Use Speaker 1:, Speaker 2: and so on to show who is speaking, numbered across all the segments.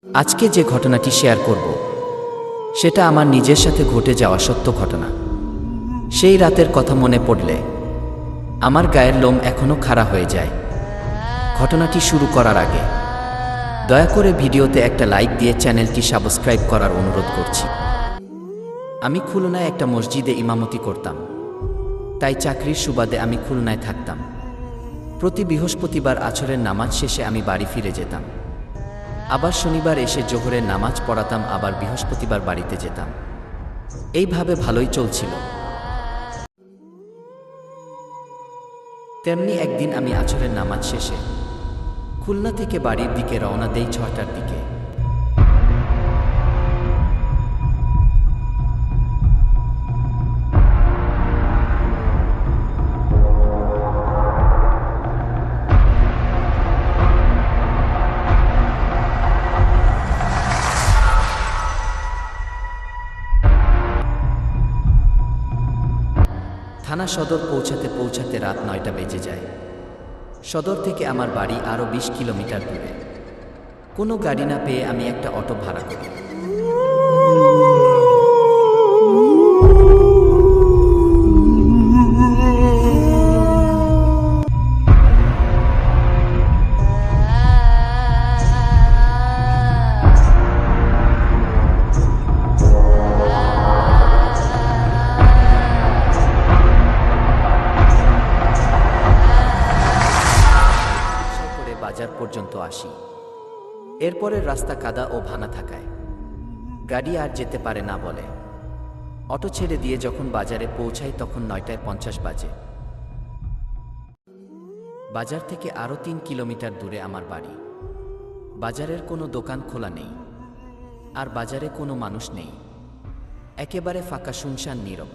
Speaker 1: আজকে যে ঘটনাটি শেয়ার করব সেটা আমার নিজের সাথে ঘটে যাওয়া সত্য ঘটনা। সেই রাতের কথা মনে পড়লে আমার গায়ের লোম এখনো খাড়া হয়ে যায়। ঘটনাটি শুরু করার আগে দয়া করে ভিডিওতে একটা লাইক দিয়ে চ্যানেলটি সাবস্ক্রাইব করার অনুরোধ করছি। আমি খুলনায় একটা মসজিদে ইমামতি করতাম, তাই চাকরির সুবাদে আমি খুলনায় থাকতাম। প্রতি বৃহস্পতিবার আসরের নামাজ শেষে আমি বাড়ি ফিরে যেতাম। আবার শনিবার এসে জোহরের নামাজ পড়াতাম, আবার বৃহস্পতিবার বাড়িতে যেতাম। এইভাবে ভালোই চলছিল। তেমনি একদিন আমি আসরের নামাজ শেষে খুলনা থেকে বাড়ির দিকে রওনা দেই ৬টার দিকে। থানা সদর পৌঁছাতে রাত ৯টা বেজে যায়। সদর থেকে আমার বাড়ি আরও ২০ কিলোমিটার দূরে। কোনো গাড়ি না পেয়ে আমি একটা অটো ভাড়া করি। বাজার পর্যন্ত আসি। এরপরের রাস্তা কাদা ও ভাঙা থাকায় গাড়ি আর যেতে পারে না বলে অটো ছেড়ে দিয়ে যখন বাজারে পৌঁছাই তখন ৯:৫০ বাজে। বাজার থেকে আরও ৩ কিলোমিটার দূরে আমার বাড়ি। বাজারের কোনো দোকান খোলা নেই, আর বাজারে কোনো মানুষ নেই। একেবারে ফাঁকা, শুনশান, নীরব।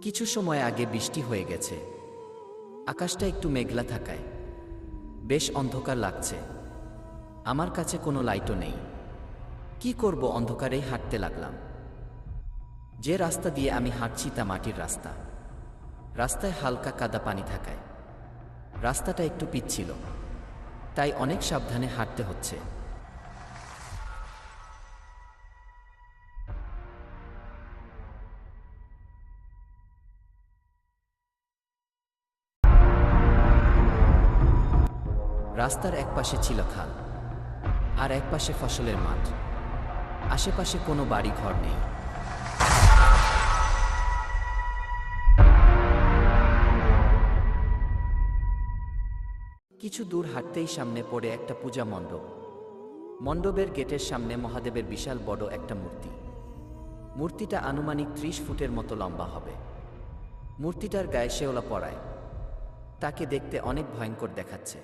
Speaker 1: কিছু সময় আগে বৃষ্টি হয়ে গেছে। আকাশটা একটু মেঘলা থাকায় বেশ অন্ধকার লাগছে। আমার কাছে কোনো লাইটও নেই। কি করব, অন্ধকারেই হাঁটতে লাগলাম। যে রাস্তা দিয়ে আমি হাঁটছি তা মাটির রাস্তা। রাস্তায় হালকা কাদা পানি থাকায় রাস্তাটা একটু পিচ্ছিল, তাই অনেক সাবধানে হাঁটতে হচ্ছে। রাস্তার একপাশে ছিল খাল, আর একপাশে ফসলের মাঠ। আশেপাশে কোনো বাড়ি ঘর নেই। কিছু দূর হাঁটতেই সামনে পড়ে একটা পূজা মণ্ডপ। মণ্ডপের গেটের সামনে মহাদেবের বিশাল বড় একটা মূর্তি। মূর্তিটা আনুমানিক ৩০ ফুটের মতো লম্বা হবে। মূর্তিটার গায়ে শেওলা পড়ায় তাকে দেখতে অনেক ভয়ঙ্কর দেখাচ্ছে।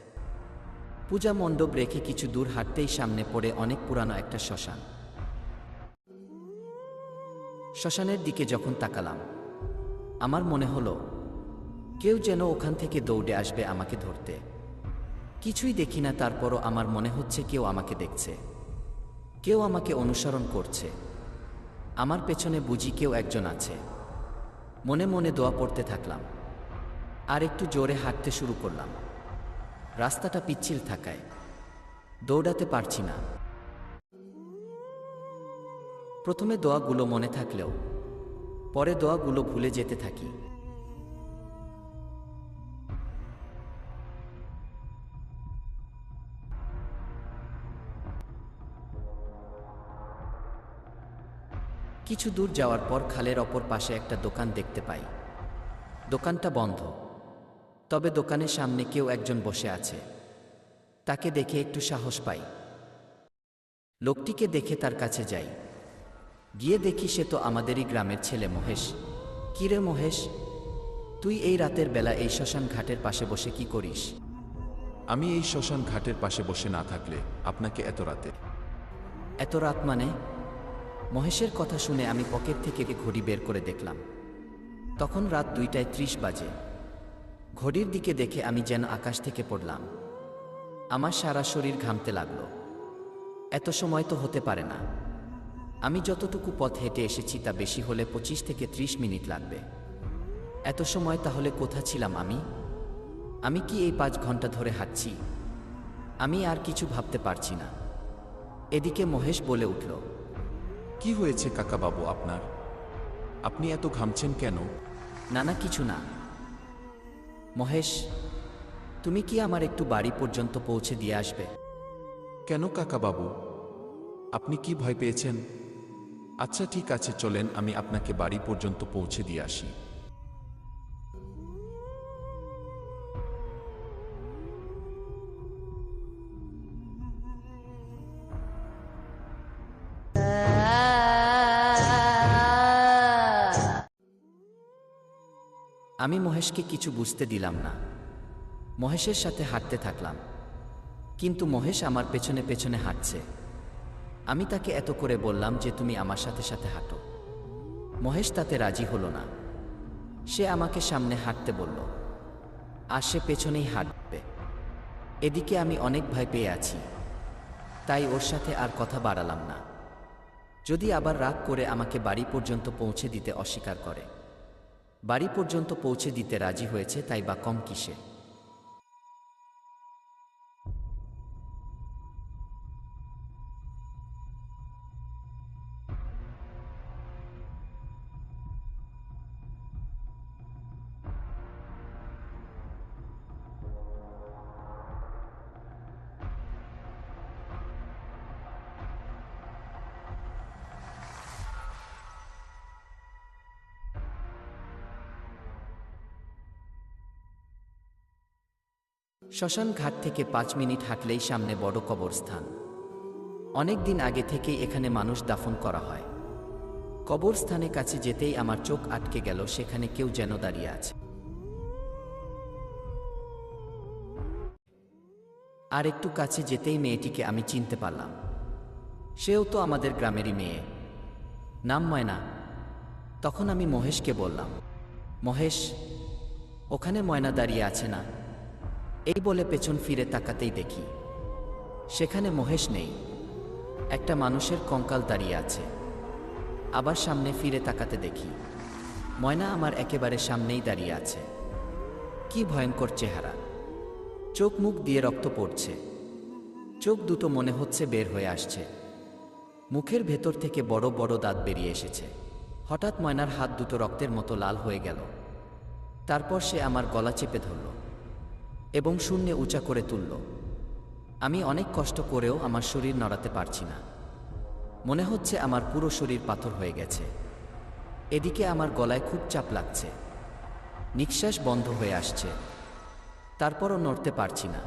Speaker 1: পূজা মণ্ডপ রেখে কিছু দূর হাঁটতেই সামনে পড়ে অনেক পুরানো একটা শ্মশান। শ্মশানের দিকে যখন তাকালাম, আমার মনে হলো কেউ যেন ওখান থেকে দৌড়ে আসবে আমাকে ধরতে। কিছুই দেখি না, তারপরও আমার মনে হচ্ছে কেউ আমাকে দেখছে, কেউ আমাকে অনুসরণ করছে। আমার পেছনে বুঝি কেউ একজন আছে। মনে মনে দোয়া পড়তে থাকলাম, আর একটু জোরে হাঁটতে শুরু করলাম। রাস্তাটা পিচ্ছিল থাকায় দৌড়াতে পারছি না। প্রথমে দোয়াগুলো মনে থাকলেও পরে দোয়াগুলো ভুলে যেতে থাকি। কিছু দূর যাওয়ার পর খালের অপর পাশে একটা দোকান দেখতে পাই। দোকানটা বন্ধ, তবে দোকানের সামনে কেউ একজন বসে আছে। তাকে দেখে একটু সাহস পাই। লোকটিকে দেখে তার কাছে যাই। গিয়ে দেখি সে তো আমাদেরই গ্রামের ছেলে মহেশ। কিরে মহেশ, তুই এই রাতের বেলা এই শ্মশান ঘাটের পাশে বসে কি করিস?
Speaker 2: আমি এই শ্মশান ঘাটের পাশে বসে না থাকলে আপনাকে এত রাতে?
Speaker 1: এত রাত মানে? মহেশের কথা শুনে আমি পকেট থেকে ঘড়ি বের করে দেখলাম। তখন রাত ২:৩০ বাজে। ঘড়ির দিকে দেখে আমি যেন আকাশ থেকে পড়লাম। আমার সারা শরীর ঘামতে লাগলো। এত সময় তো হতে পারে না। আমি যতটুকু পথ হেঁটে এসেছি তা বেশি হলে 25 থেকে 30 মিনিট লাগবে। এত সময় তাহলে কোথা ছিলাম আমি? আমি কি এই 5 ঘন্টা ধরে হাঁটছি? আমি আর কিছু ভাবতে পারছি না। এদিকে মহেশ বলে উঠল,
Speaker 2: কি হয়েছে কাকাবাবু আপনার? আপনি এত ঘামছেন কেন?
Speaker 1: না না, কিছু না। মহেশ, তুমি কি আমার একটু বাড়ি পর্যন্ত পৌঁছে দিয়ে আসবে?
Speaker 2: কেন কাকাবাবু, আপনি কি ভয় পেয়েছেন? আচ্ছা ঠিক আছে, চলেন আমি আপনাকে বাড়ি পর্যন্ত পৌঁছে দিয়ে আসি।
Speaker 1: আমি মহেশকে কিছু বুঝতে দিলাম না। মহেশের সাথে হাঁটতে থাকলাম, কিন্তু মহেশ আমার পেছনে পেছনে হাঁটছে। আমি তাকে এত করে বললাম যে তুমি আমার সাথে সাথে হাঁটো। মহেশ তাতে রাজি হলো না। সে আমাকে সামনে হাঁটতে বলল, আর সে পেছনেই হাঁটবে। এদিকে আমি অনেক ভয় পেয়ে আছি, তাই ওর সাথে আর কথা বাড়ালাম না। যদি আবার রাগ করে আমাকে বাড়ি পর্যন্ত পৌঁছে দিতে অস্বীকার করে। বাড়ি পর্যন্ত পৌঁছে দিতে রাজি হয়েছে, তাই বা কম কিসে। শ্মশান ঘাট থেকে 5 মিনিট হাঁটলেই সামনে বড় কবরস্থান। অনেক দিন আগে থেকেই এখানে মানুষ দাফন করা হয়। কবরস্থানের কাছে যেতেই আমার চোখ আটকে গেল, সেখানে কেউ যেন দাঁড়িয়ে আছে। আর একটু কাছে যেতেই মেয়েটিকে আমি চিনতে পারলাম। সেও তো আমাদের গ্রামেরই মেয়ে, নাম ময়না। তখন আমি মহেশকে বললাম, মহেশ, ওখানে ময়না দাঁড়িয়ে আছে না? এই বলে পেছন ফিরে তাকাতেই দেখি সেখানে মহেশ নেই, একটা মানুষের কঙ্কাল দাঁড়িয়ে আছে। আবার সামনে ফিরে তাকাতে দেখি ময়না আমার একেবারে সামনেই দাঁড়িয়ে আছে। কি ভয়ঙ্কর চেহারা! চোখ মুখ দিয়ে রক্ত পড়ছে, চোখ দুটো মনে হচ্ছে বের হয়ে আসছে, মুখের ভেতর থেকে বড় বড় দাঁত বেরিয়ে এসেছে। হঠাৎ ময়নার হাত দুটো রক্তের মতো লাল হয়ে গেল। তারপর সে আমার গলা চেপে ধরল এবং শূন্যে উঁচা করে তুলল। আমি অনেক কষ্ট করেও আমার শরীর নড়াতে পারছি না। মনে হচ্ছে আমার পুরো শরীর পাথর হয়ে গেছে। এদিকে আমার গলায় খুব চাপ লাগছে, নিঃশ্বাস বন্ধ হয়ে আসছে। তারপরও নড়তে পারছি না।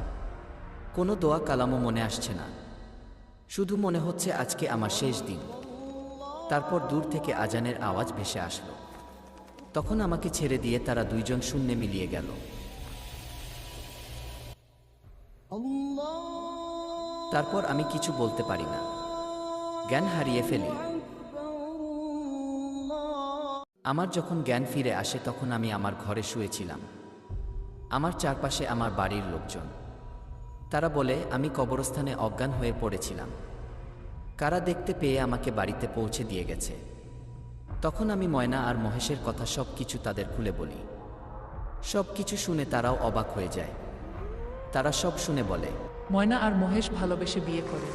Speaker 1: কোনো দোয়া কালামও মনে আসছে না। শুধু মনে হচ্ছে আজকে আমার শেষ দিন। তারপর দূর থেকে আজানের আওয়াজ ভেসে আসলো। তখন আমাকে ছেড়ে দিয়ে তারা দুইজন শূন্যে মিলিয়ে গেল। তারপর আমি কিছু বলতে পারি না, জ্ঞান হারিয়ে ফেলি। আমার যখন জ্ঞান ফিরে আসে তখন আমি আমার ঘরে শুয়েছিলাম। আমার চারপাশে আমার বাড়ির লোকজন। তারা বলে আমি কবরস্থানে অজ্ঞান হয়ে পড়েছিলাম। কারা দেখতে পেয়ে আমাকে বাড়িতে পৌঁছে দিয়ে গেছে। তখন আমি ময়না আর মহেশের কথা সব কিছু তাদের খুলে বলি। সব কিছু শুনে তারাও অবাক হয়ে যায়। তারা সব শুনে বলে,
Speaker 3: ময়না আর মহেশ ভালোবেসে বিয়ে করে,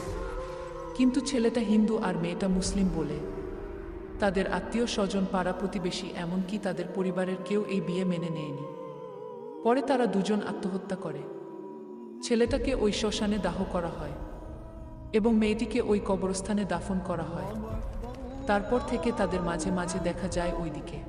Speaker 3: কিন্তু ছেলেটা হিন্দু আর মেয়েটা মুসলিম বলে তাদের আত্মীয় স্বজন, পাড়া প্রতিবেশী, এমনকি তাদের পরিবারের কেউ এই বিয়ে মেনে নেয়নি। পরে তারা দুজন আত্মহত্যা করে। ছেলেটাকে ওই শ্মশানে দাহ করা হয় এবং মেয়েটিকে ওই কবরস্থানে দাফন করা হয়। তারপর থেকে তাদের মাঝে মাঝে দেখা যায় ওইদিকে।